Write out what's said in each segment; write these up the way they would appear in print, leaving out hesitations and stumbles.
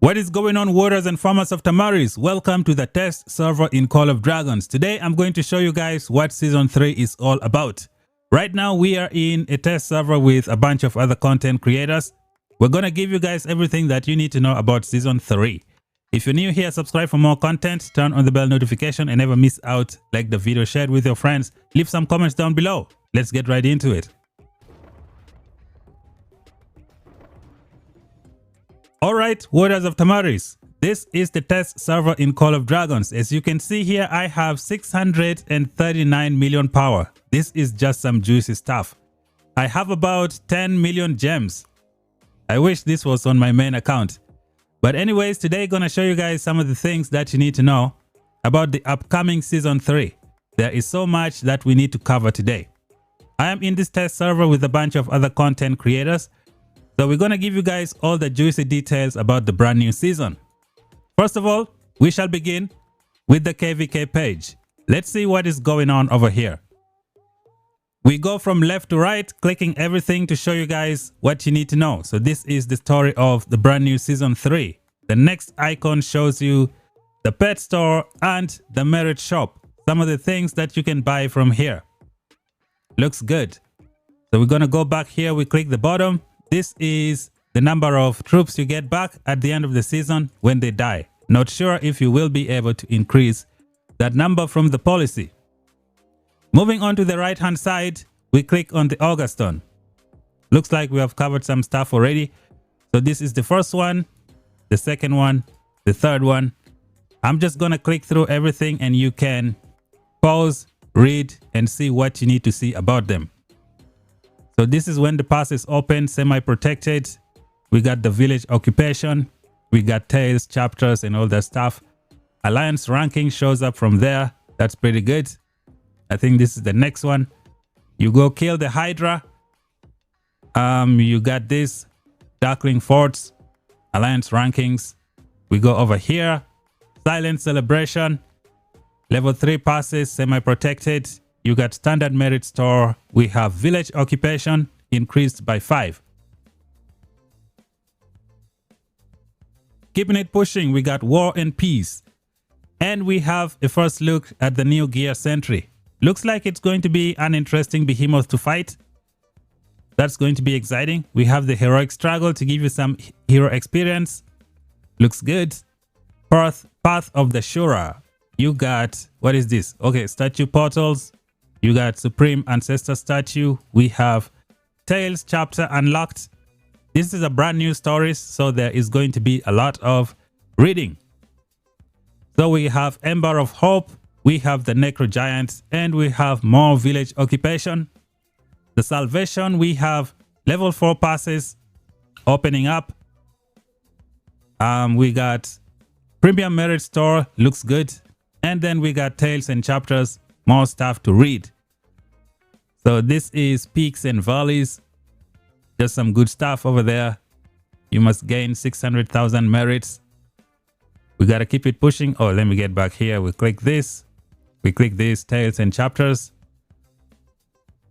What is going on, warriors and farmers of Tamaris? Welcome to the test server in Call of Dragons. Today I'm going to show you guys what season 3 is all about. Right now we are in a test server with a bunch of other content creators. We're going to give you guys everything that you need to know about season 3. If you're new here, subscribe for more content, turn on the bell notification and never miss out. Like the video, share it with your friends, leave some comments down below. Let's get right into it. Alright, warriors of Tamaris, this is the test server in Call of Dragons. As you can see here, I have 639 million power. This is just some juicy stuff. I have about 10 million gems. I wish this was on my main account. But anyways, today gonna show you guys some of the things that you need to know about the upcoming season 3. There is so much that we need to cover today. I am in this test server with a bunch of other content creators. So we're going to give you guys all the juicy details about the brand new season. First of all, we shall begin with the KVK page. Let's see what is going on over here. We go from left to right, clicking everything to show you guys what you need to know. So this is the story of the brand new season 3. The next icon shows you the pet store and the merit shop. Some of the things that you can buy from here. Looks good. So we're going to go back here. We click the bottom. This is the number of troops you get back at the end of the season when they die. Not sure if you will be able to increase that number from the policy. Moving on to the right hand side, we click on the AUGURSTONE. Looks like we have covered some stuff already. So this is the first one, the second one, the third one. I'm just going to click through everything and you can pause, read and see what you need to see about them. So this is when the pass is open, semi-protected. We got the village occupation. We got tales, chapters and all that stuff. Alliance ranking shows up from there. That's pretty good. I think this is the next one. You go kill the Hydra. You got this. Darkling Forts. Alliance rankings. We go over here. Silent celebration. Level 3 passes, semi-protected. You got standard merit store. We have village occupation increased by 5. Keeping it pushing, we got war and peace. And we have a first look at the new gear SENTRY. Looks like it's going to be an interesting behemoth to fight. That's going to be exciting. We have the heroic struggle to give you some hero experience. Looks good. Path of the Shura. You got, what is this? Okay, statue portals. You got Supreme Ancestor statue. We have Tales chapter unlocked. This is a brand new story, so there is going to be a lot of reading. So we have Ember of Hope. We have the Necro Giant and we have more village occupation. The Salvation, we have level 4 passes opening up. We got Premium Merit Store, looks good. And then we got Tales and Chapters, more stuff to read. So this is Peaks and Valleys. Just some good stuff over there. You must gain 600,000 merits. We got to keep it pushing. Oh, let me get back here. We click this. We click this, Tales and Chapters.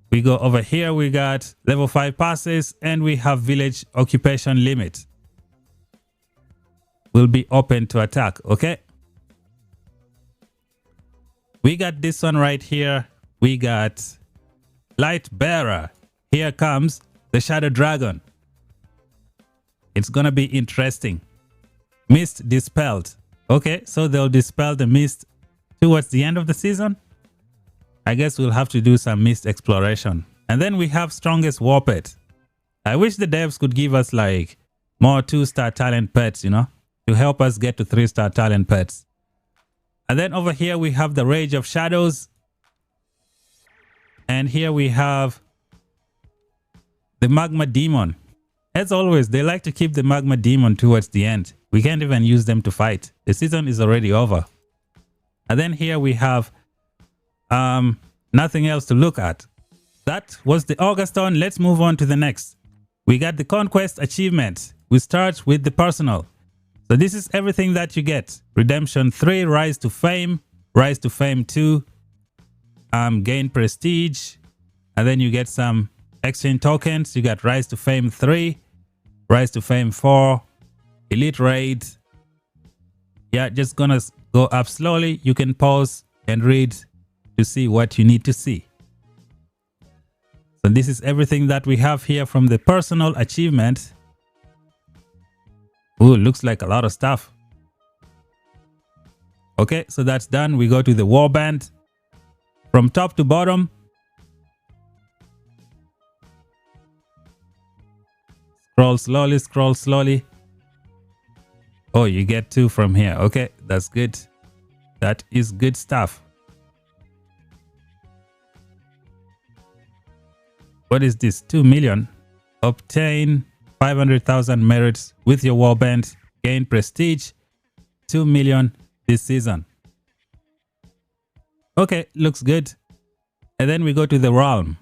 We go over here. We got level 5 passes and we have village occupation limit. Will be open to attack. Okay. We got this one right here. We got Light Bearer. Here comes the Shadow Dragon. It's gonna be interesting. Mist dispelled. Okay, so they'll dispel the mist towards the end of the season. I guess we'll have to do some mist exploration. And then we have Strongest War Pet. I wish the devs could give us like more 2-star talent pets, you know, to help us get to 3-star talent pets. And then over here we have the Rage of Shadows. And here we have the Magma Demon. As always, they like to keep the Magma Demon towards the end. We can't even use them to fight. The season is already over. And then here we have nothing else to look at. That was the AUGURSTONE. Let's move on to the next. We got the Conquest achievement. We start with the personal. So this is everything that you get. Redemption 3, Rise to Fame 2, gain prestige, and then you get some exchange tokens. You got Rise to Fame 3, Rise to Fame 4, elite raid. Yeah, just gonna go up slowly. You can pause and read to see what you need to see. So this is everything that we have here from the personal achievement. Ooh, looks like a lot of stuff. Okay, so that's done. We go to the warband. From top to bottom, scroll slowly, scroll slowly. Oh, you get 2 from here. Okay, that's good. That is good stuff. What is this? 2 million. Obtain 500,000 merits with your warband. Gain prestige. 2 million this season. Okay, looks good. And then we go to the realm.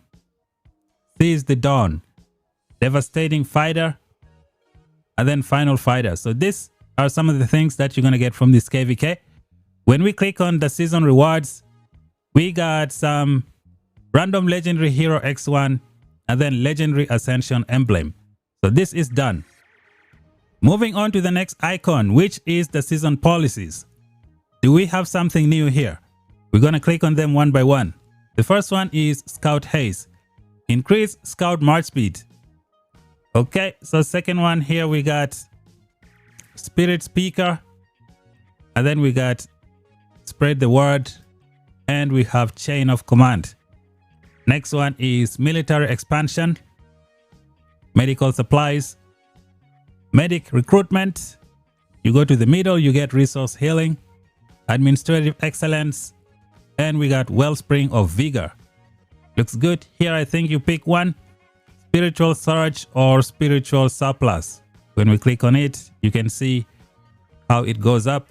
Seize the dawn. Devastating fighter. And then final fighter. So these are some of the things that you're going to get from this KVK. When we click on the season rewards, we got some random legendary hero X1 and then legendary ascension emblem. So this is done. Moving on to the next icon, which is the season policies. Do we have something new here? We're going to click on them one by one. The first one is Scout Haste. Increase Scout March Speed. Okay, so second one here we got Spirit Speaker. And then we got Spread the Word. And we have Chain of Command. Next one is Military Expansion. Medical Supplies. Medic Recruitment. You go to the middle, you get Resource Healing. Administrative Excellence. And we got Wellspring of Vigor. Looks good. Here I think you pick one. Spiritual Surge or Spiritual Surplus. When we click on it, you can see how it goes up.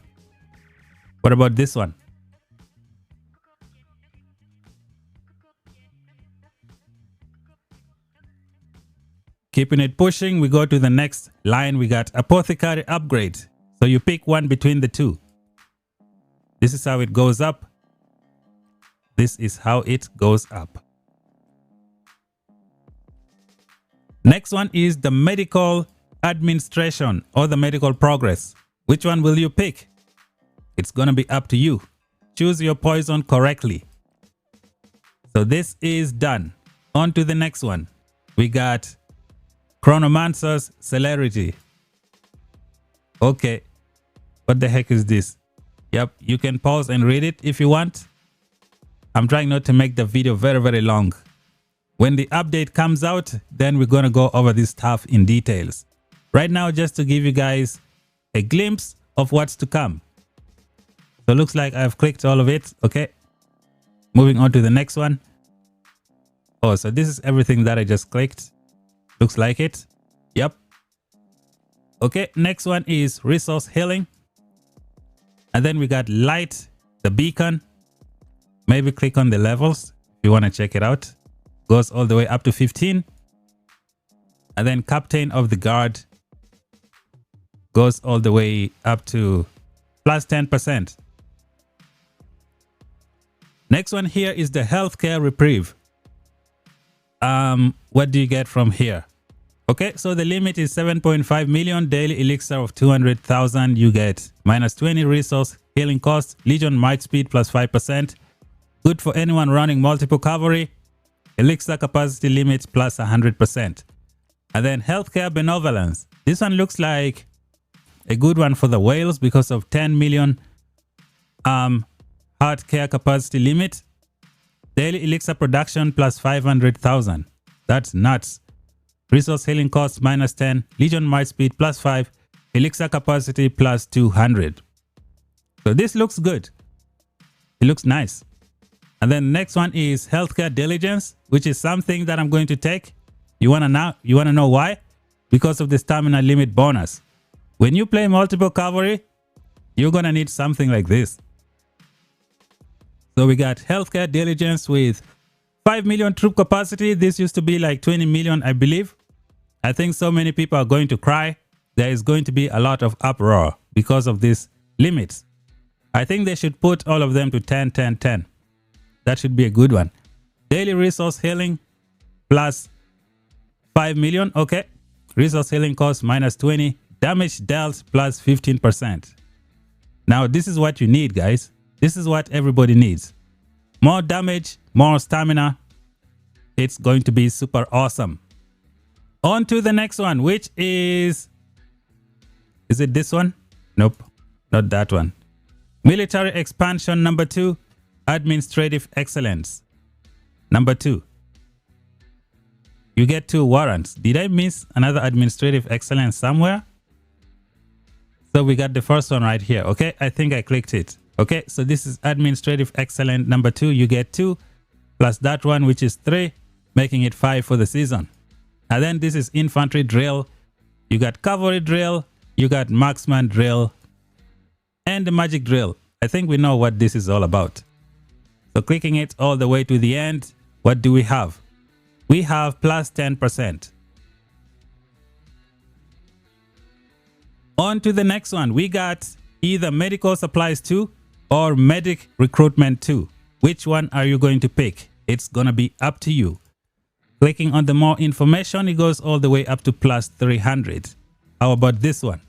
What about this one? Keeping it pushing, we go to the next line. We got Apothecary Upgrade. So you pick one between the two. This is how it goes up. This is how it goes up. Next one is the medical administration or the medical progress. Which one will you pick? It's going to be up to you. Choose your poison correctly. So this is done. On to the next one. We got Chronomancer's Celerity. Okay. What the heck is this? Yep, you can pause and read it if you want. I'm trying not to make the video very, very long. When the update comes out, then we're going to go over this stuff in details. Right now, just to give you guys a glimpse of what's to come. So it looks like I've clicked all of it. Okay. Moving on to the next one. Oh, so this is everything that I just clicked. Looks like it. Yep. Okay. Next one is Resource Healing. And then we got Light, the beacon. Maybe click on the levels if you want to check it out. Goes all the way up to 15. And then Captain of the Guard goes all the way up to plus 10%. Next one here is the Healthcare Reprieve. What do you get from here? Okay, so the limit is 7.5 million. Daily elixir of 200,000. You get minus 20 resource healing cost. Legion might speed plus 5%. Good for anyone running multiple cavalry. Elixir capacity limit plus 100%. And then Healthcare Benevolence. This one looks like a good one for the whales because of 10 million heart care capacity limit. Daily elixir production plus 500,000. That's nuts. Resource healing cost minus 10. Legion might speed plus 5. Elixir capacity plus 200. So this looks good. It looks nice. And then next one is Healthcare Diligence, which is something that I'm going to take. You wanna know why? Because of the stamina limit bonus. When you play multiple cavalry, you're gonna need something like this. So we got Healthcare Diligence with 5 million troop capacity. This used to be like 20 million, I believe. I think so many people are going to cry. There is going to be a lot of uproar because of this limits. I think they should put all of them to 10, 10, 10. That should be a good one. Daily resource healing plus 5 million. Okay. Resource healing cost minus 20. Damage dealt plus 15%. Now this is what you need, guys. This is what everybody needs. More damage, more stamina. It's going to be super awesome. On to the next one, which is it this one? Nope, not that one. Military expansion number 2, administrative excellence. Number 2. You get 2 warrants. Did I miss another administrative excellence somewhere? So we got the first one right here. Okay, I think I clicked it. Okay, so this is administrative excellence number 2. You get 2 plus that one, which is 3, making it 5 for the season. And then this is infantry drill. You got cavalry drill. You got marksman drill. And the magic drill. I think we know what this is all about. So clicking it all the way to the end, what do we have? We have plus 10%. On to the next one. We got either medical supplies 2 or medic recruitment 2. Which one are you going to pick? It's gonna be up to you. Clicking on the more information, it goes all the way up to plus 300. How about this one?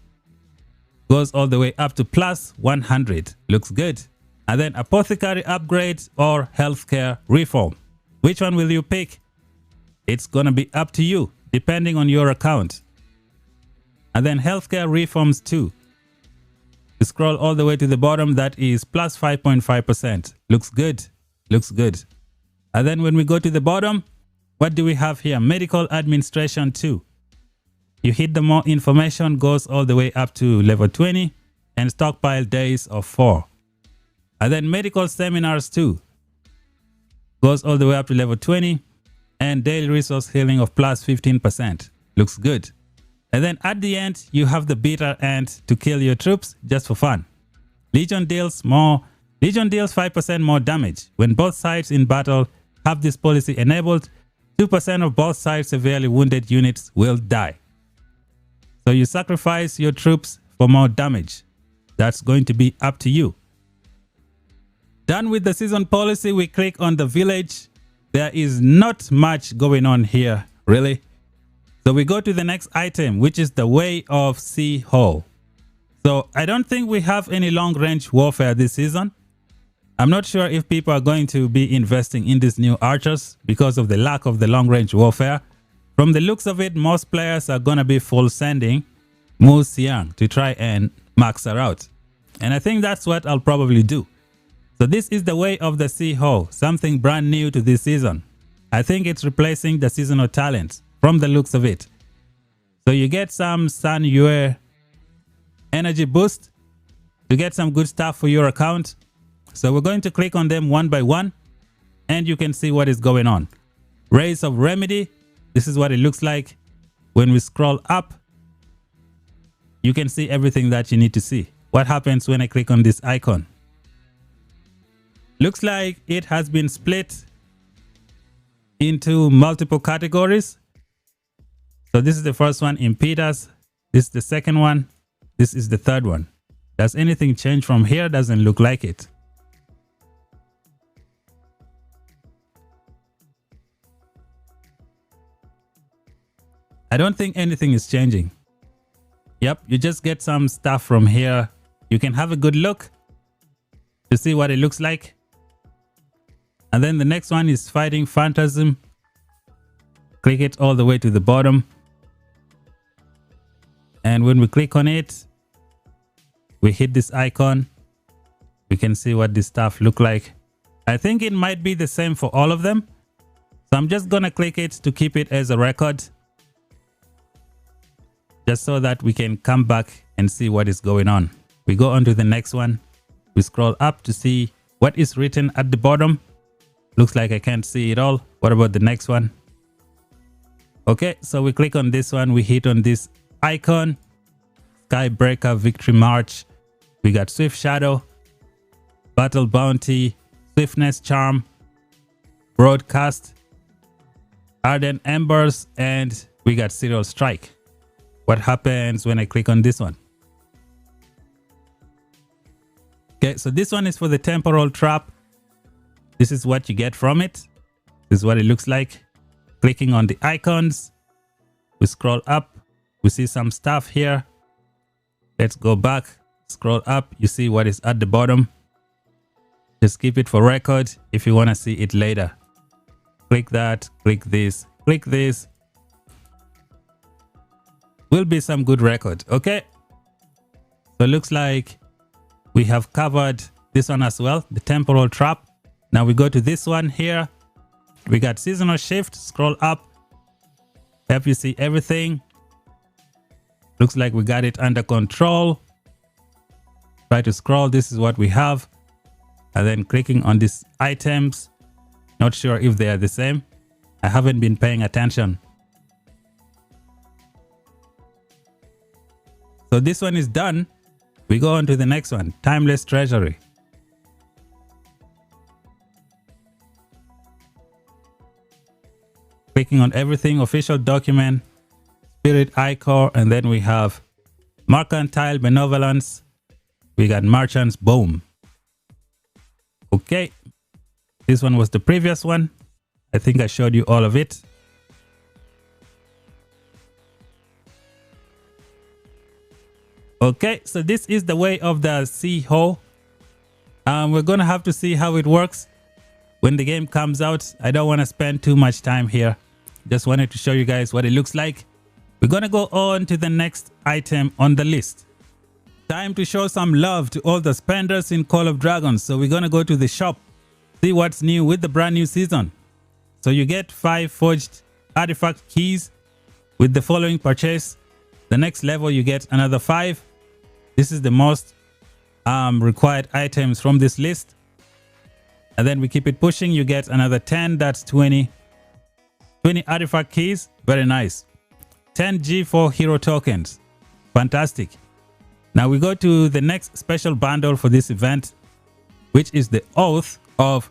Goes all the way up to plus 100. Looks good. And then apothecary upgrade or healthcare reform. Which one will you pick? It's gonna be up to you, depending on your account. And then healthcare reforms 2. You scroll all the way to the bottom, that is plus 5.5%. Looks good. Looks good. And then when we go to the bottom, what do we have here? Medical administration 2. You hit the more information, goes all the way up to level 20 and stockpile days of 4. And then medical seminars 2. Goes all the way up to level 20 and daily resource healing of plus 15%. Looks good. And then at the end, you have the bitter end to kill your troops just for fun. Legion deals 5% more damage. When both sides in battle have this policy enabled, 2% of both sides severely wounded units will die. So you sacrifice your troops for more damage. That's going to be up to you. Done with the season policy, we click on the village. There is not much going on here, really. So we go to the next item, which is the way of HSI-HO. So I don't think we have any long-range warfare this season. I'm not sure if people are going to be investing in these new archers because of the lack of the long-range warfare. From the looks of it, most players are going to be full sending Mu Xiang to try and max her out. And I think that's what I'll probably do. So this is the way of the HSI-HO, something brand new to this season. I think it's replacing the seasonal talents from the looks of it. So you get some Sun Yue energy boost to get some good stuff for your account. So we're going to click on them one by one and you can see what is going on. Rays of Remedy. This is what it looks like. When we scroll up, you can see everything that you need to see. What happens when I click on this icon? Looks like it has been split into multiple categories. So this is the first one, impeders. This is the second one. This is the third one. Does anything change from here? Doesn't look like it. I don't think anything is changing. Yep, you just get some stuff from here. You can have a good look to see what it looks like. And then the next one is Fighting Phantasm. Click it all the way to the bottom. And when we click on it, we hit this icon. We can see what this stuff look like. I think it might be the same for all of them. So I'm just gonna click it to keep it as a record. Just so that we can come back and see what is going on. We go on to the next one. We scroll up to see what is written at the bottom. Looks like I can't see it all. What about the next one? Okay, so we click on this one. We hit on this icon. Skybreaker Victory March. We got Swift Shadow, Battle Bounty, Swiftness Charm, Broadcast, Ardent Embers, and we got Serial Strike. What happens when I click on this one? Okay, so this one is for the temporal trap. This is what you get from it. This is what it looks like. Clicking on the icons, we scroll up, we see some stuff here. Let's go back, scroll up. You see what is at the bottom. Just keep it for record if you want to see it later. Click that, click this, click this. Will be some good record. Okay. So it looks like we have covered this one as well, the temporal trap. Now we go to this one here. We got seasonal shift, scroll up. Help you see everything. Looks like we got it under control. Try to scroll, this is what we have. And then clicking on these items. Not sure if they are the same. I haven't been paying attention. So this one is done. We go on to the next one, Timeless Treasury. Clicking on everything, official document, Spirit Icor, and then we have Mercantile Benevolence. We got Merchants, boom. Okay. This one was the previous one. I think I showed you all of it. Okay, so this is the way of the HSI-HO. We're going to have to see how it works when the game comes out. I don't want to spend too much time here. Just wanted to show you guys what it looks like. We're going to go on to the next item on the list. Time to show some love to all the spenders in Call of Dragons. So we're going to go to the shop, see what's new with the brand new season. So you get 5 forged artifact keys with the following purchase. The next level you get another 5. This is the most required items from this list. And then we keep it pushing. You get another 10. That's 20 artifact keys. Very nice. 10 G4 hero tokens. Fantastic. Now we go to the next special bundle for this event, which is the Oath of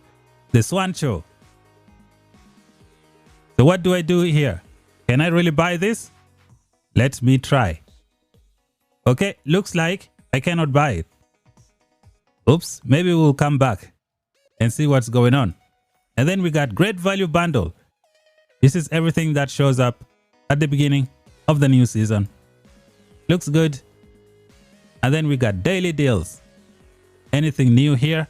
the Swancho. So what do I do here? Can I really buy this? Let me try. Okay, looks like I cannot buy it. Oops, maybe we'll come back and see what's going on. And then we got Great Value Bundle. This is everything that shows up at the beginning of the new season. Looks good. And then we got Daily Deals. Anything new here?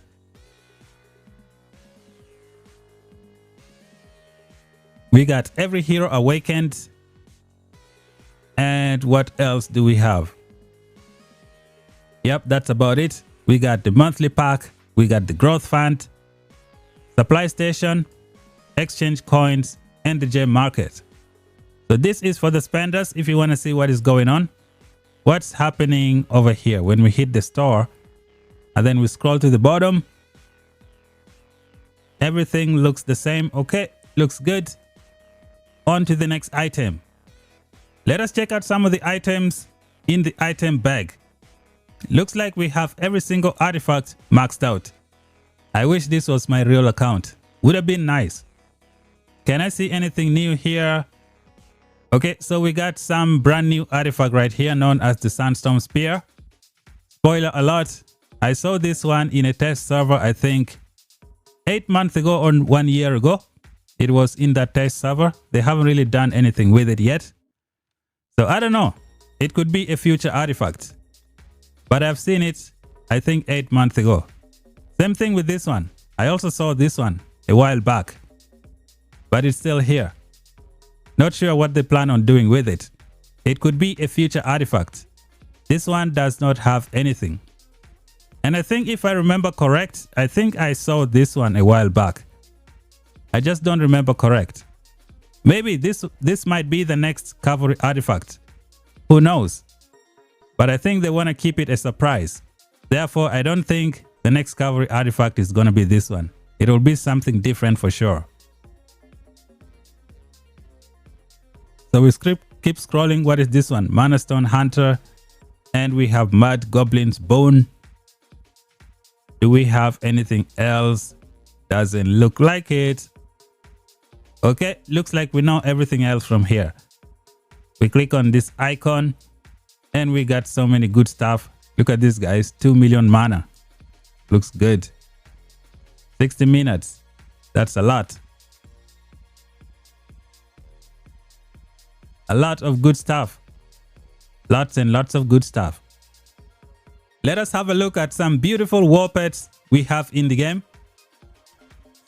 We got Every Hero Awakened. And what else do we have? Yep, that's about it. We got the monthly pack. We got the growth fund, supply station, exchange coins, and the gem market. So this is for the spenders if you want to see what is going on. What's happening over here when we hit the store and then we scroll to the bottom. Everything looks the same. Okay, looks good. On to the next item. Let us check out some of the items in the item bag. Looks like we have every single artifact maxed out. I wish this was my real account. Would have been nice. Can I see anything new here? Okay, so we got some brand new artifact right here known as the Sandstorm Spear. Spoiler alert, I saw this one in a test server, I think 8 months ago or 1 year ago. It was in that test server. They haven't really done anything with it yet. So I don't know. It could be a future artifact. But I've seen it, I think 8 months ago. Same thing with this one. I also saw this one a while back. But it's still here. Not sure what they plan on doing with it. It could be a future artifact. This one does not have anything. And I think if I remember correct, I think I saw this one a while back. I just don't remember correct. Maybe this might be the next cavalry artifact. Who knows? But I think they want to keep it a surprise. Therefore, I don't think the next cavalry artifact is going to be this one. It will be something different for sure. So we keep scrolling. What is this one? Mana Stone Hunter. And we have Mad Goblin's Bone. Do we have anything else? Doesn't look like it. Okay, looks like we know everything else from here. We click on this icon and we got so many good stuff. Look at this, guys. 2 million mana. Looks good. 60 minutes. That's a lot. A lot of good stuff. Lots and lots of good stuff. let us have a look at some beautiful war pets we have in the game.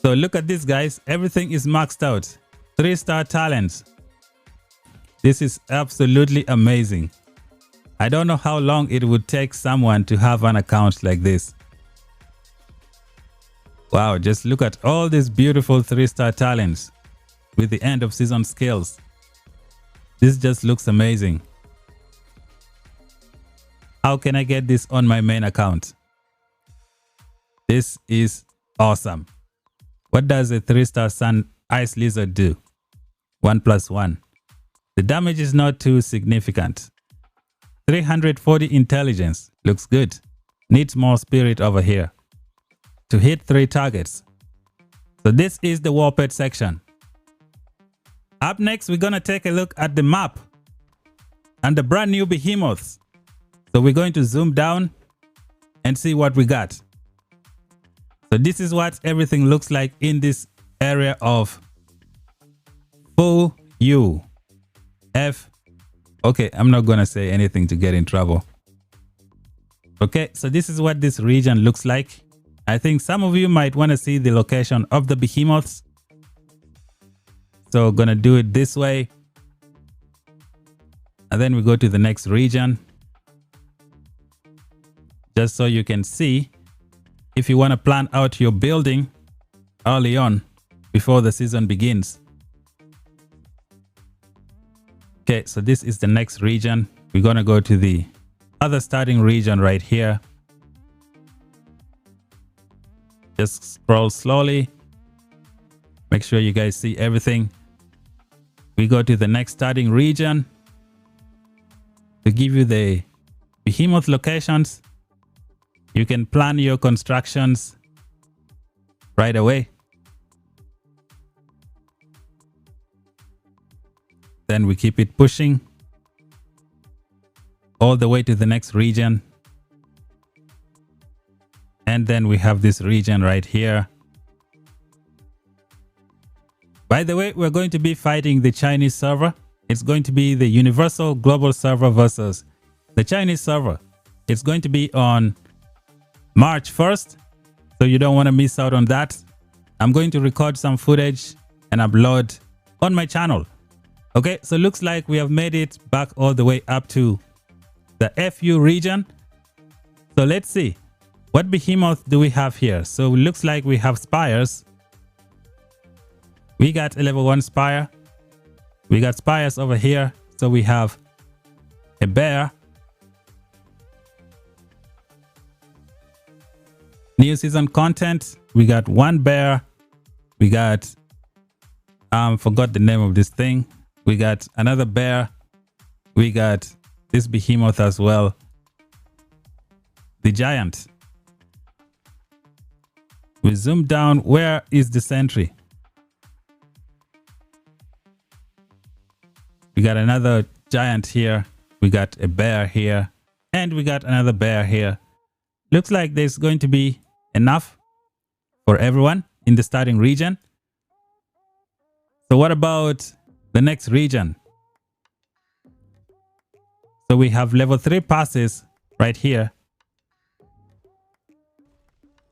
So look at this, guys. Everything is maxed out. 3-star talents. This is absolutely amazing. I don't know how long it would take someone to have an account like this. Wow, just look at all these beautiful 3-star talents with the end of season skills. This just looks amazing. How can I get this on my main account? This is awesome. What does a 3-star Sun Ice Lizard do? 1+1. The damage is not too significant. 340 intelligence. Looks good. Needs more spirit over here to hit 3 targets. So this is the war pet section. Up next, we're going to take a look at the map and the brand new Behemoths. So we're going to zoom down and see what we got. So this is what everything looks like in this area of full U. F. Okay, I'm not going to say anything to get in trouble. Okay, so this is what this region looks like. I think some of you might want to see the location of the Behemoths. So gonna do it this way. And then we go to the next region. Just so you can see if you want to plan out your building early on before the season begins. Okay, so this is the next region. We're gonna go to the other starting region right here. Just scroll slowly. Make sure you guys see everything. We go to the next starting region to give you the Behemoth locations. You can plan your constructions right away. Then we keep it pushing all the way to the next region. And then we have this region right here. By the way, we're going to be fighting the Chinese server. It's going to be the Universal Global Server versus the Chinese server. It's going to be on March 1st. So you don't want to miss out on that. I'm going to record some footage and upload on my channel. Okay, so looks like we have made it back all the way up to the FU region. So let's see. What Behemoth do we have here? So it looks like we have spires. We got a level 1 spire. We got spires over here. So we have a bear. New season content. We got 1 bear. We got, forgot the name of this thing. We got another bear. We got this Behemoth as well. The giant. We zoom down. Where is the sentry? We got another giant here. We got a bear here. And we got another bear here. Looks like there's going to be enough for everyone in the starting region. So what about the next region? So we have level 3 passes right here.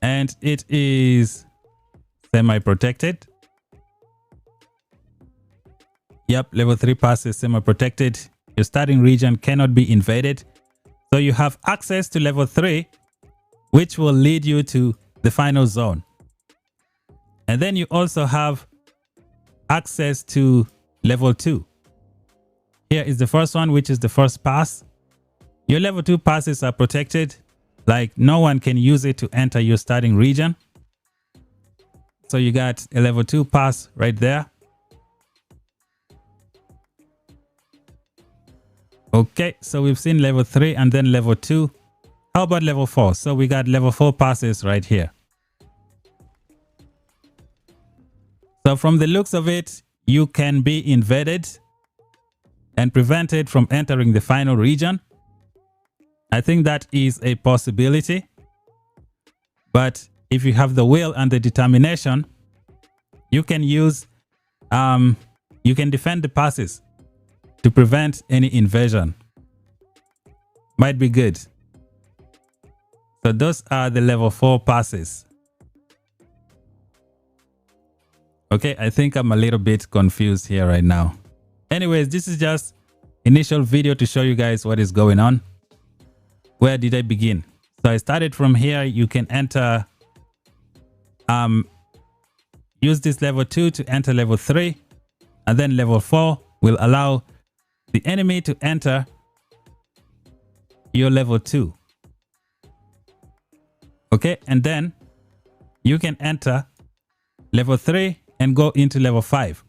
And it is semi-protected. Yep, level 3 pass is semi-protected. Your starting region cannot be invaded. So you have access to level 3, which will lead you to the final zone. And then you also have access to level 2. Here is the first one, which is the first pass. Your level 2 passes are protected. Like no one can use it to enter your starting region. So you got a level 2 pass right there. Okay, so we've seen level 3 and then level 2. How about level 4? So we got level 4 passes right here. So from the looks of it, you can be invaded and prevented from entering the final region. I think that is a possibility. But if you have the will and the determination, you can use, you can defend the passes to prevent any invasion. Might be good. So those are the level 4 passes. Okay, I think I'm a little bit confused here right now. Anyways, this is just initial video to show you guys what is going on. Where did I begin? So I started from here. You can enter, use this level 2 to enter level 3. And then level 4 will allow the enemy to enter your level 2. Okay, and then you can enter level 3 and go into level 5.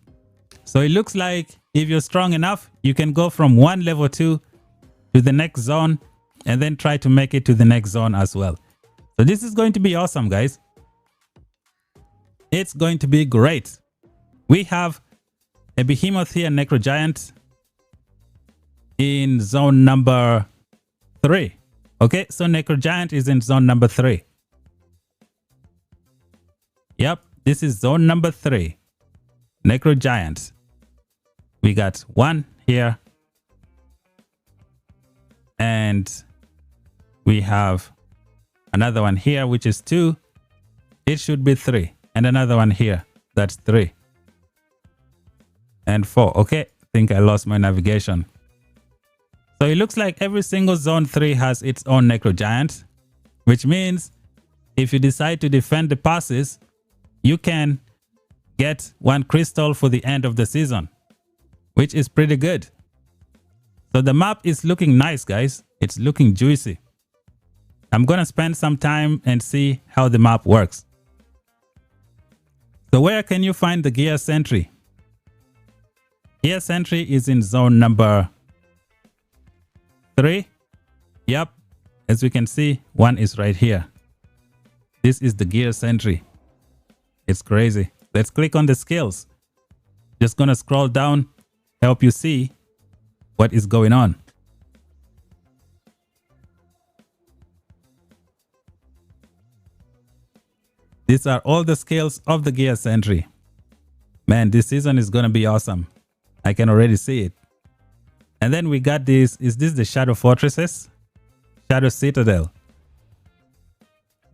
So it looks like if you're strong enough, you can go from one level 2 to the next zone and then try to make it to the next zone as well. So this is going to be awesome, guys. It's going to be great. We have a behemoth here, necro giant, in zone number 3. Okay, so necro giant is in zone number 3. Yep, this is zone number 3. Necro giant. We got 1 here. And we have another one here, which is 2. It should be 3. And another one here. That's 3. And 4. Okay, I think I lost my navigation. So it looks like every single zone 3 has its own necro giant, which means if you decide to defend the passes, you can get 1 crystal for the end of the season, which is pretty good. So the map is looking nice, guys. It's looking juicy. I'm going to spend some time and see how the map works. So where can you find the gear sentry? Gear sentry is in zone number 3. Yep. As we can see, 1 is right here. This is the gear sentry. It's crazy. Let's click on the skills. Just gonna scroll down, help you see what is going on. These are all the skills of the gear sentry. Man, this season is gonna be awesome. I can already see it. And then we got this. Is this the Shadow Fortresses? Shadow Citadel.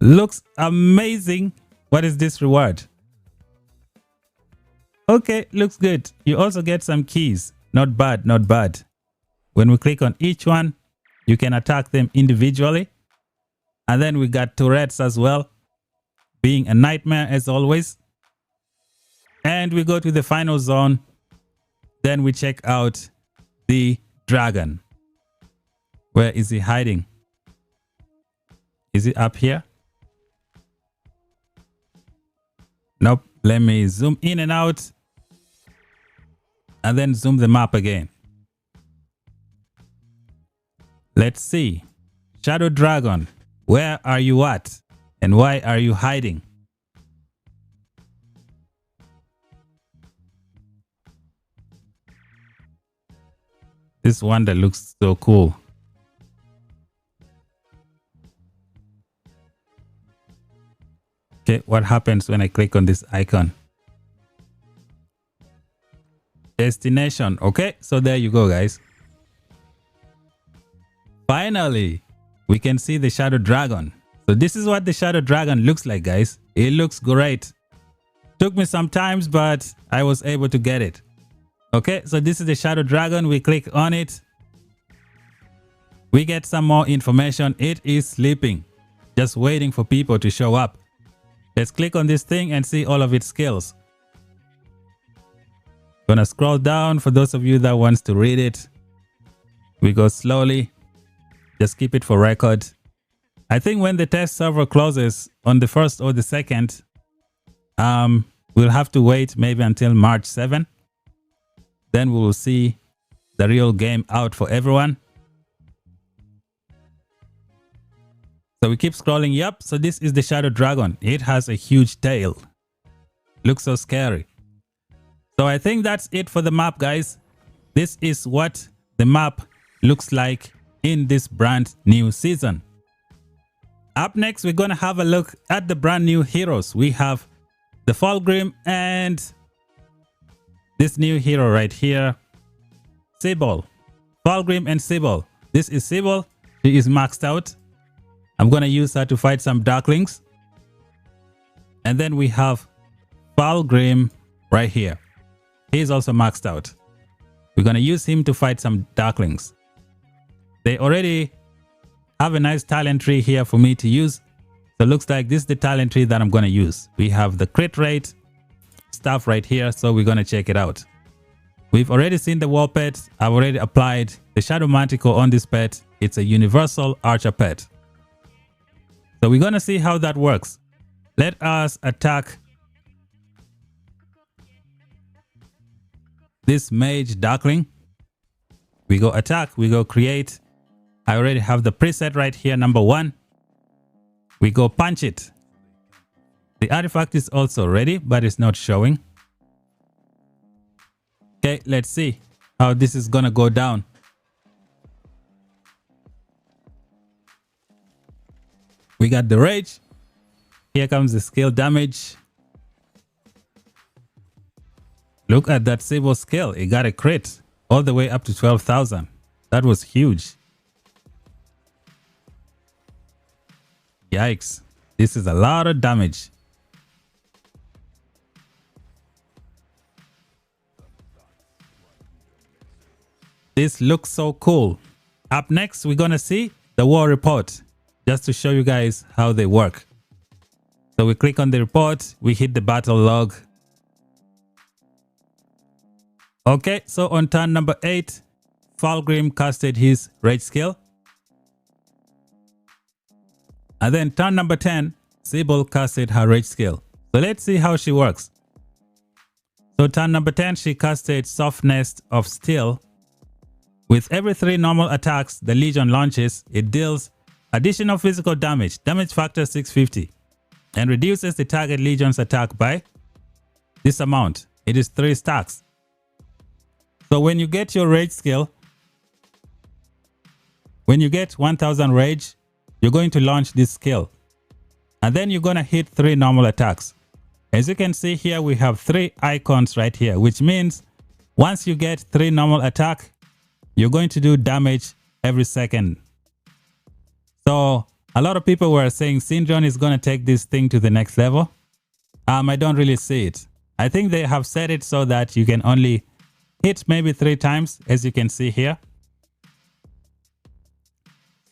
Looks amazing. What is this reward? Okay, looks good. You also get some keys. Not bad, not bad. When we click on each one, you can attack them individually. And then we got turrets as well. Being a nightmare as always. And we go to the final zone. Then we check out the dragon. Where is he hiding? Is he up here? Nope. Let me zoom in and out. And then zoom the map again. Let's see. Shadow Dragon. Where are you at? And why are you hiding? This one that looks so cool. Okay, what happens when I click on this icon? Destination. Okay, so there you go, guys. Finally, we can see the Shadow Dragon. So this is what the Shadow Dragon looks like, guys. It looks great. Took me some time, but I was able to get it. Okay, so this is the Shadow Dragon. We click on it. We get some more information. It is sleeping, just waiting for people to show up. Let's click on this thing and see all of its skills. Gonna scroll down for those of you that wants to read it. We go slowly. Just keep it for record. I think when the test server closes on the 1st or the 2nd, we'll have to wait maybe until March 7. Then we will see the real game out for everyone. So we keep scrolling. Yep, so this is the Shadow Dragon. It has a huge tail. Looks so scary. So I think that's it for the map, guys. This is what the map looks like in this brand new season. Up next, we're going to have a look at the brand new heroes. We have the FALGRIM and this new hero right here, SIBYL. FALGRIM and SIBYL. This is SIBYL. She is maxed out. I'm going to use her to fight some darklings. And then we have FALGRIM right here. He's also maxed out. We're going to use him to fight some darklings. They already have a nice talent tree here for me to use. So it looks like this is the talent tree that I'm going to use. We have the crit rate stuff right here. So we're going to check it out. We've already seen the war pet. I've already applied the Shadow Manticore on this pet. It's a universal archer pet. So we're going to see how that works. Let us attack this mage darkling. We go attack, we go create. I already have the preset right here, number 1. We go punch it. The artifact is also ready, but it's not showing. Okay, let's see how this is gonna go down. We got the rage. Here comes the skill damage. Look at that SIBYL skill. It got a crit all the way up to 12,000. That was huge. Yikes. This is a lot of damage. This looks so cool. Up next, we're going to see the war report, just to show you guys how they work. So we click on the report, we hit the battle log. Okay, so on turn number 8, FALGRIM casted his rage skill. And then turn number 10, SIBYL casted her rage skill. So let's see how she works. So turn number 10, she casted Softness of Steel. With every 3 normal attacks the Legion launches, it deals additional physical damage, damage factor 650, and reduces the target Legion's attack by this amount. It is 3 stacks. So when you get your rage skill, when you get 1000 rage, you're going to launch this skill. And then you're going to hit 3 normal attacks. As you can see here, we have 3 icons right here, which means once you get 3 normal attack, you're going to do damage every second. So a lot of people were saying SYNDRION is going to take this thing to the next level. I don't really see it. I think they have set it so that you can only hit maybe 3 times, as you can see here.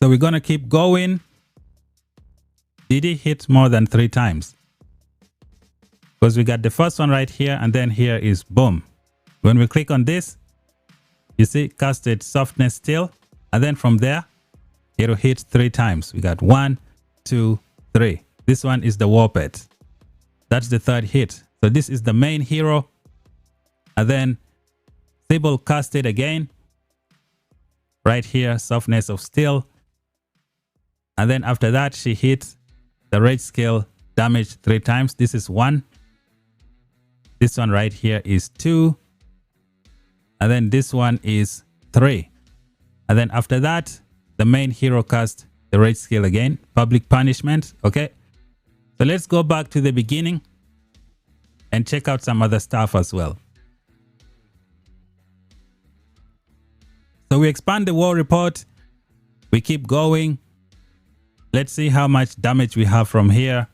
So we're going to keep going. Did he hit more than 3 times? Because we got the first one right here, and then here is boom. When we click on this, you see casted Softness Steel, and then from there it'll hit 3 times. We got 1, 2, 3. This one is the war pet. That's the 3rd hit. So this is the main hero, and then SIBYL casted again right here, Softness of Steel, and then after that she hit the rage skill, damage 3 times. This is 1. This one right here is 2. And then this one is 3. And then after that, the main hero cast the rage skill again, public punishment. Okay. So let's go back to the beginning and check out some other stuff as well. So we expand the war report. We keep going. Let's see how much damage we have from here.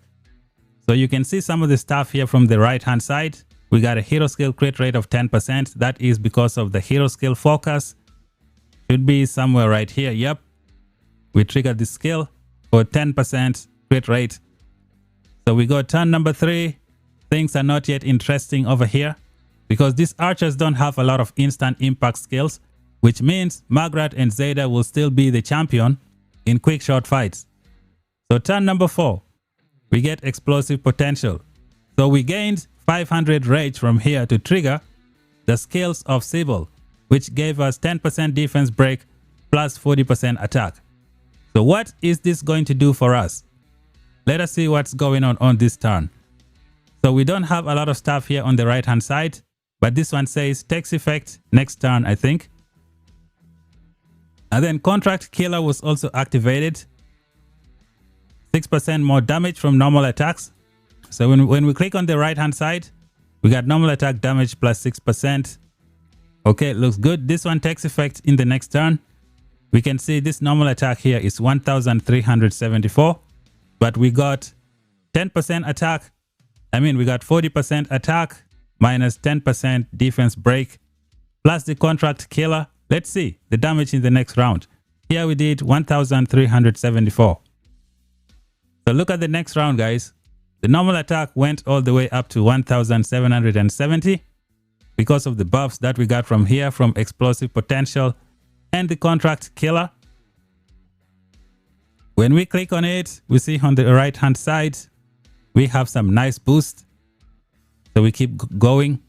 So you can see some of the stuff here from the right hand side. We got a hero skill crit rate of 10%. That is because of the hero skill focus. Should be somewhere right here. Yep. We triggered the skill for 10% crit rate. So we go turn number 3. Things are not yet interesting over here because these archers don't have a lot of instant impact skills, which means Magrat and Zeta will still be the champion in quick short fights. So turn number 4, we get explosive potential. So we gained 500 rage from here to trigger the skills of SIBYL, which gave us 10% defense break plus 40% attack. So what is this going to do for us? Let us see what's going on this turn. So we don't have a lot of stuff here on the right hand side, but this one says takes effect next turn, I think. And then Contract Killer was also activated. 6% more damage from normal attacks. So when we click on the right hand side, we got normal attack damage plus 6%. Okay, looks good. This one takes effect in the next turn. we can see this normal attack here is 1374, but we got 10% attack. I mean, we got 40% attack minus 10% defense break plus the contract killer. Let's see the damage in the next round. Here we did 1374. So look at the next round, guys. The normal attack went all the way up to 1770 because of the buffs that we got from here, from explosive potential and the contract killer. When we click on it, we see on the right hand side, we have some nice boost. So we keep going.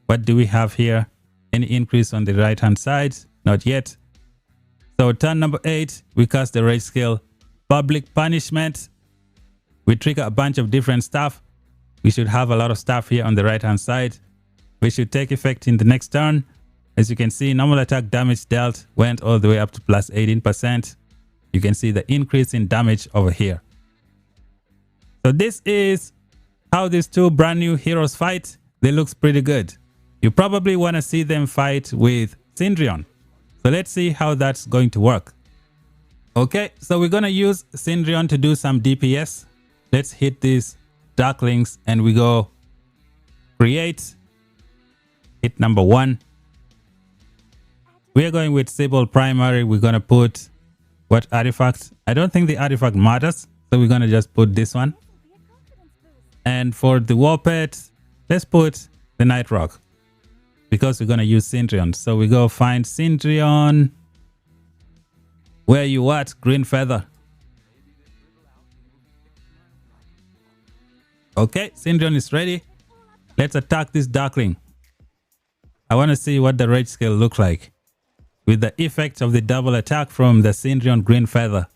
What do we have here? Any increase on the right hand side? Not yet. So turn number 8, we cast the rage skill, Public Punishment. We trigger a bunch of different stuff. We should have a lot of stuff here on the right hand side. We should take effect in the next turn. As you can see, normal attack damage dealt went all the way up to plus 18%. You can see the increase in damage over here. So this is how these two brand new heroes fight. They look pretty good. You probably want to see them fight with SYNDRION. So let's see how that's going to work. Okay, so we're going to use SYNDRION to do some DPS. Let's hit these Darklings and we go create. Hit number 1. We are going with SIBYL primary. We're going to put what artifact? I don't think the artifact matters. So we're going to just put this one. And for the war pet, let's put the Night Rock, because we're going to use SYNDRION. So we go find SYNDRION. Where you at? Green feather. Okay, SYNDRION is ready. Let's attack this Darkling. I want to see what the rage skill looks like with the effect of the double attack from the SYNDRION green feather.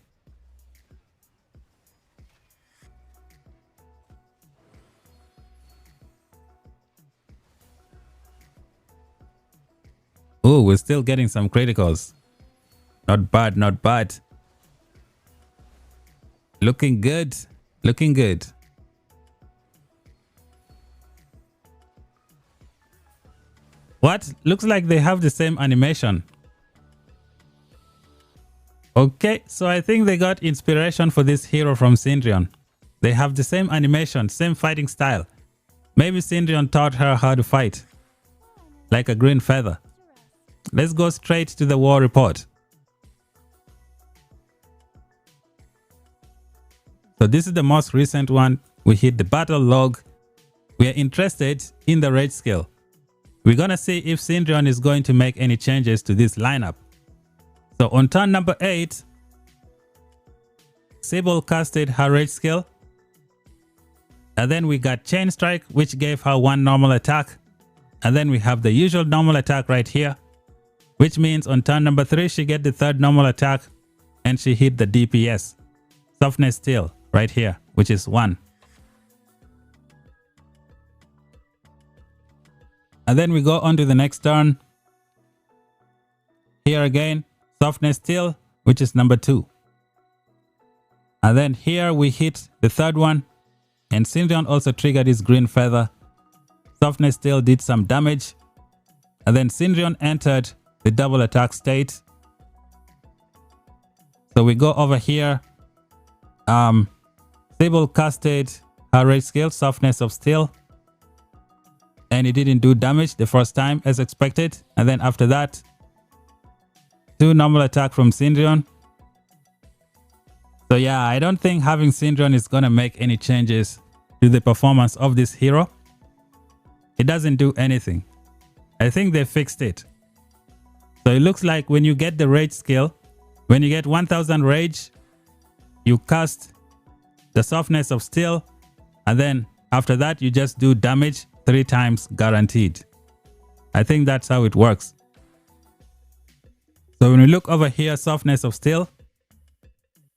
Oh, we're still getting some criticals. Not bad, not bad. Looking good, looking good. What? Looks like they have the same animation. Okay, so I think they got inspiration for this hero from SYNDRION. They have the same animation, same fighting style. Maybe SYNDRION taught her how to fight. Like a green feather. Let's go straight to the war report. So this is the most recent one. We hit the battle log. We are interested in the rage skill. We're going to see if SYNDRION is going to make any changes to this lineup. So on turn number 8, SIBYL casted her rage skill. And then we got Chain Strike, which gave her 1 normal attack. And then we have the usual normal attack right here, which means on turn number 3, she get the 3rd normal attack and she hit the DPS. Softness Steel right here, which is 1. And then we go on to the next turn. Here again, Softness Steel, which is number 2. And then here we hit the 3rd one. And SYNDRION also triggered his green feather. Softness Steel did some damage. And then SYNDRION entered the double attack state. So we go over here. SIBYL casted her rage skill, Softness of Steel. And it didn't do damage the first time as expected. And then after that, 2 normal attack from SYNDRION. So yeah, I don't think having SYNDRION is going to make any changes to the performance of this hero. It doesn't do anything. I think they fixed it. So it looks like when you get the rage skill, when you get 1000 rage, you cast the Softness of Steel, and then after that you just do damage 3 times guaranteed. I think that's how it works. So when we look over here, Softness of Steel,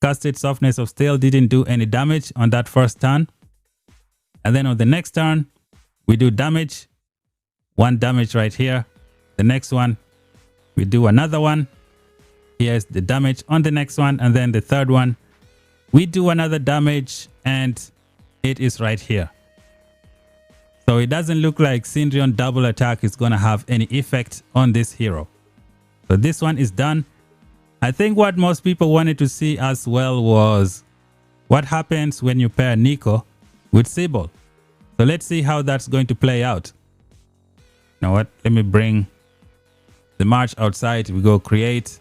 casted Softness of Steel, didn't do any damage on that first turn. And then on the next turn, we do damage. 1 damage right here. The next one, we do another one. Here's the damage on the next one. And then the 3rd one, we do another damage, and it is right here. So it doesn't look like SYNDRION double attack is going to have any effect on this hero. So this one is done. I think what most people wanted to see as well was what happens when you pair NICO with SIBYL. So let's see how that's going to play out. You know what? Let me bring the march outside. We go create.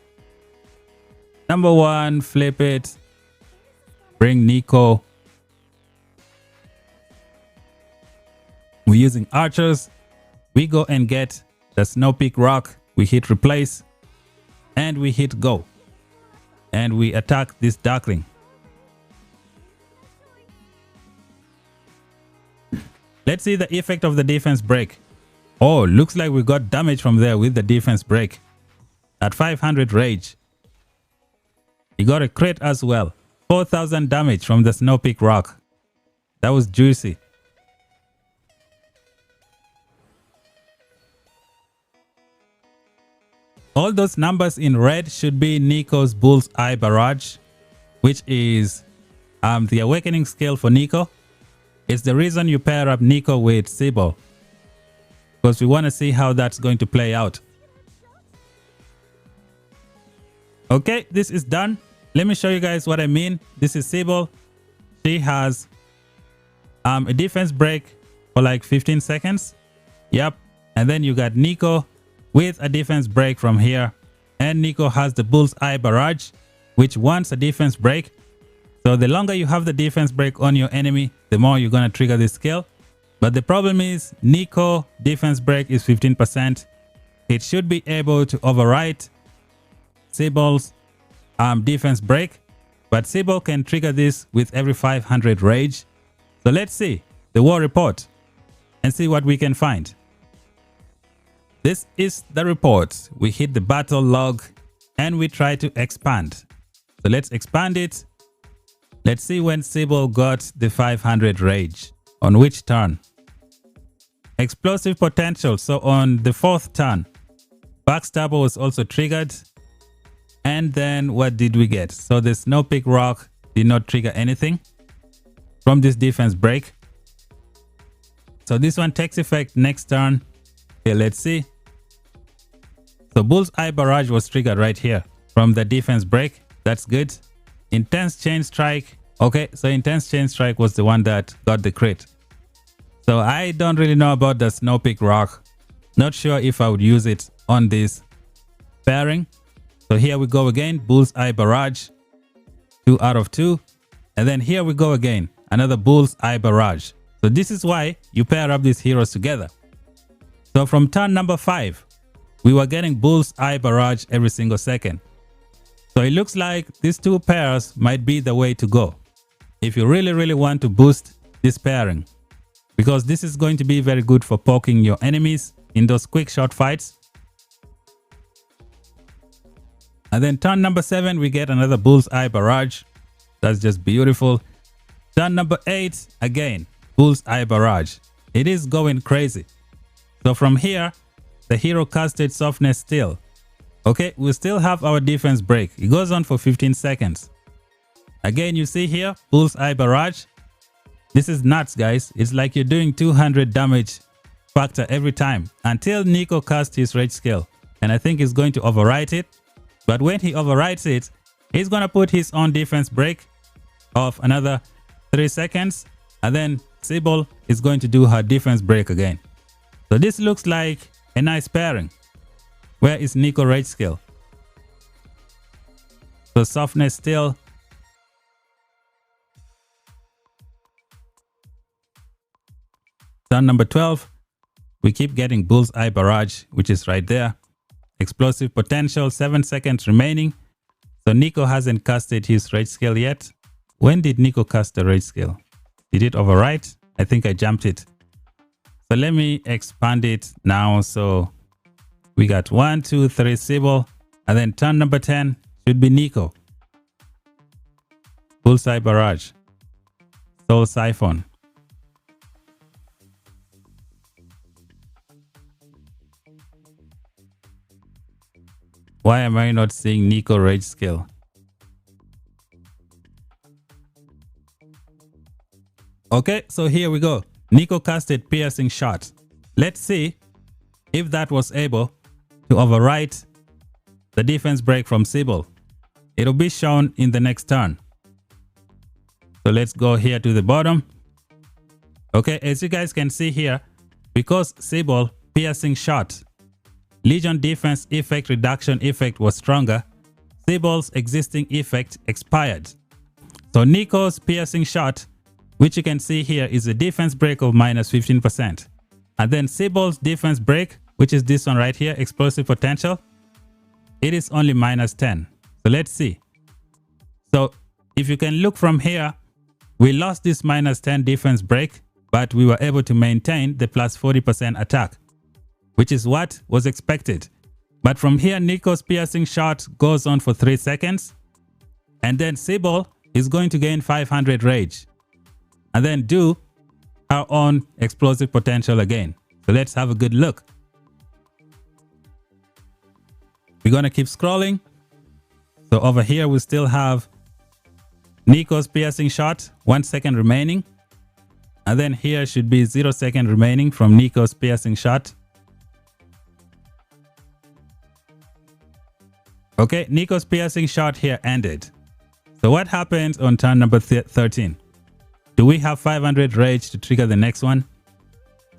Number 1, flip it. Bring NICO. We're using archers. We go and get the snow peak rock. We hit replace. And we hit go. And we attack this darkling. Let's see the effect of the defense break. Oh, looks like we got damage from there with the defense break. At 500 rage. He got a crit as well. 4,000 damage from the snow peak rock. That was juicy. All those numbers in red should be NICO's Bull's Eye Barrage, which is the awakening skill for NICO. It's the reason you pair up NICO with SIBYL, because we want to see how that's going to play out. Okay, this is done. Let me show you guys what I mean. This is SIBYL. She has a defense break for like 15 seconds. Yep. And then you got NICO with a defense break from here. And NICO has the Bull's Eye Barrage, which wants a defense break. So the longer you have the defense break on your enemy, the more you're going to trigger this skill. But the problem is NICO defense break is 15%. It should be able to overwrite SIBYL's defense break. But SIBYL can trigger this with every 500 rage. So let's see the war report and see what we can find. This is the report. We hit the battle log and we try to expand. So let's expand it. Let's see when SIBYL got the 500 rage. On which turn? Explosive potential. So on the 4th turn, Backstabber was also triggered. And then what did we get? So the Snow Peak Rock did not trigger anything from this defense break. So this one takes effect next turn. Okay, let's see. So Bull's Eye Barrage was triggered right here from the defense break. That's good. Intense Chain Strike. Okay, so Intense Chain Strike was the one that got the crit. So I don't really know about the Snow Peak Rock. Not sure if I would use it on this pairing. So here we go again. Bull's Eye Barrage. 2 out of 2. And then here we go again. Another Bull's Eye Barrage. So this is why you pair up these heroes together. So from turn number 5, we were getting Bull's Eye Barrage every single second. So it looks like these two pairs might be the way to go if you really want to boost this pairing, because this is going to be very good for poking your enemies in those quick shot fights. And then turn number 7, we get another Bull's Eye Barrage. That's just beautiful. Turn number 8, again, Bull's Eye Barrage. It is going crazy. So from here, the hero casted Softness Steel. Okay, we still have our defense break. It goes on for 15 seconds. Again, you see here, Bull's Eye Barrage. This is nuts, guys. It's like you're doing 200 damage factor every time until NICO casts his rage skill. And I think he's going to overwrite it. But when he overwrites it, he's going to put his own defense break of another 3 seconds. And then SIBYL is going to do her defense break again. So this looks like a nice pairing. Where is NICO rage skill? So Softness Steel. Turn number 12. We keep getting Bull's Eye Barrage, which is right there. Explosive Potential, 7 seconds remaining. So NICO hasn't casted his rage skill yet. When did NICO cast the rage skill? Did it overwrite? I think I jumped it. So let me expand it now. So we got 1, 2, 3 SIBYL. And then turn number 10 should be NICO. Bull's Eye Barrage. Soul Siphon. Why am I not seeing NICO rage skill? Okay, so here we go. NICO casted Piercing Shot. Let's see if that was able to overwrite the defense break from SIBYL. it'll be shown in the next turn. So let's go here to the bottom. Okay, as you guys can see here, because SIBYL piercing shot Legion defense effect reduction effect was stronger, SIBYL's existing effect expired. So NICO's piercing shot, which you can see here, is a defense break of minus 15%. And then SIBYL's defense break, which is this one right here, explosive potential, it is only minus 10. So let's see. So if you can look from here, we lost this minus 10 defense break, but we were able to maintain the plus 40% attack, which is what was expected. But from here, NICO's piercing shot goes on for 3 seconds. And then SIBYL is going to gain 500 rage. And then do our own explosive potential again. So let's have a good look. We're going to keep scrolling. So over here, we still have NICO's piercing shot, 1 second remaining. And then here should be 0 second remaining from NICO's piercing shot. Okay, NICO's piercing shot here ended. So what happens on turn number 13? Do we have 500 rage to trigger the next one?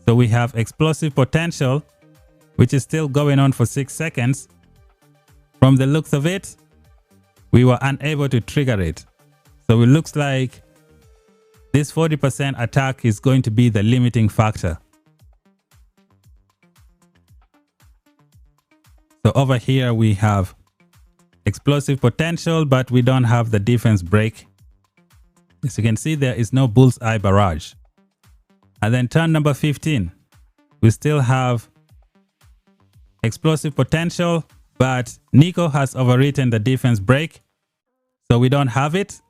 So we have explosive potential, which is still going on for 6 seconds. From the looks of it, we were unable to trigger it. So it looks like this 40% attack is going to be the limiting factor. So over here we have explosive potential, but we don't have the defense break. As you can see, there is no bullseye barrage. And then turn number 15, we still have explosive potential, but NICO has overwritten the defense break, so we don't have it.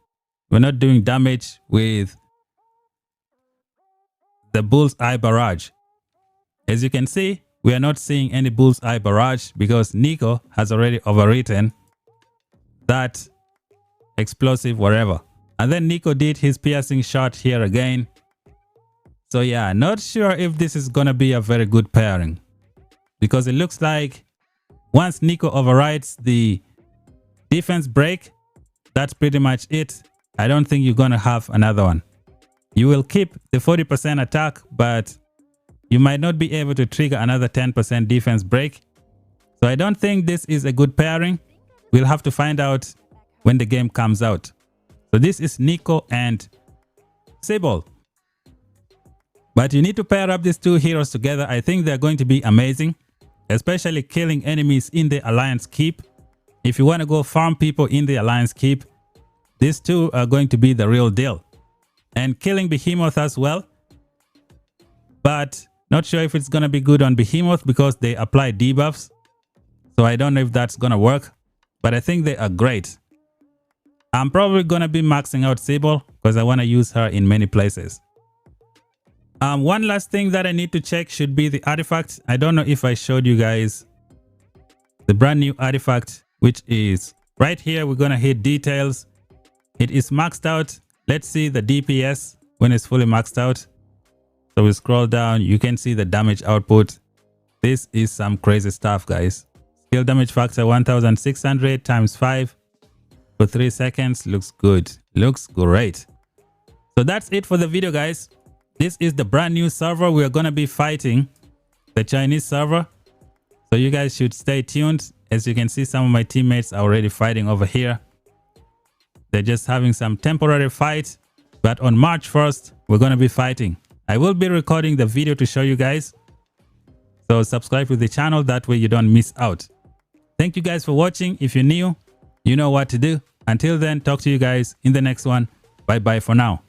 We're not doing damage with the bullseye barrage. As you can see, we are not seeing any bullseye barrage because NICO has already overwritten that explosive wherever. And then NICO did his piercing shot here again. So yeah, not sure if this is gonna be a very good pairing, because it looks like once NICO overrides the defense break, that's pretty much it. I don't think you're gonna have another one. You will keep the 40% attack, but you might not be able to trigger another 10% defense break. So I don't think this is a good pairing. We'll have to find out when the game comes out. So this is NICO and SIBYL. But you need to pair up these two heroes together. I think they're going to be amazing, especially killing enemies in the Alliance Keep. If you want to go farm people in the Alliance Keep, these two are going to be the real deal. And killing Behemoth as well. But not sure if it's going to be good on Behemoth because they apply debuffs. So I don't know if that's going to work. But I think they are great. I'm probably going to be maxing out SIBYL because I want to use her in many places. One last thing that I need to check should be the artifact. I don't know if I showed you guys the brand new artifact, which is right here. We're going to hit details. It is maxed out. Let's see the DPS when it's fully maxed out. So we scroll down. You can see the damage output. This is some crazy stuff, guys. Skill damage factor 1600 times 5 for 3 seconds. Looks good. Looks great. So that's it for the video, guys. This is the brand new server. We are going to be fighting the Chinese server. So you guys should stay tuned. As you can see, some of my teammates are already fighting over here. They're just having some temporary fight. But on March 1st, we're going to be fighting. I will be recording the video to show you guys. So subscribe to the channel. That way you don't miss out. Thank you guys for watching. If you're new, you know what to do. Until then, talk to you guys in the next one. Bye bye for now.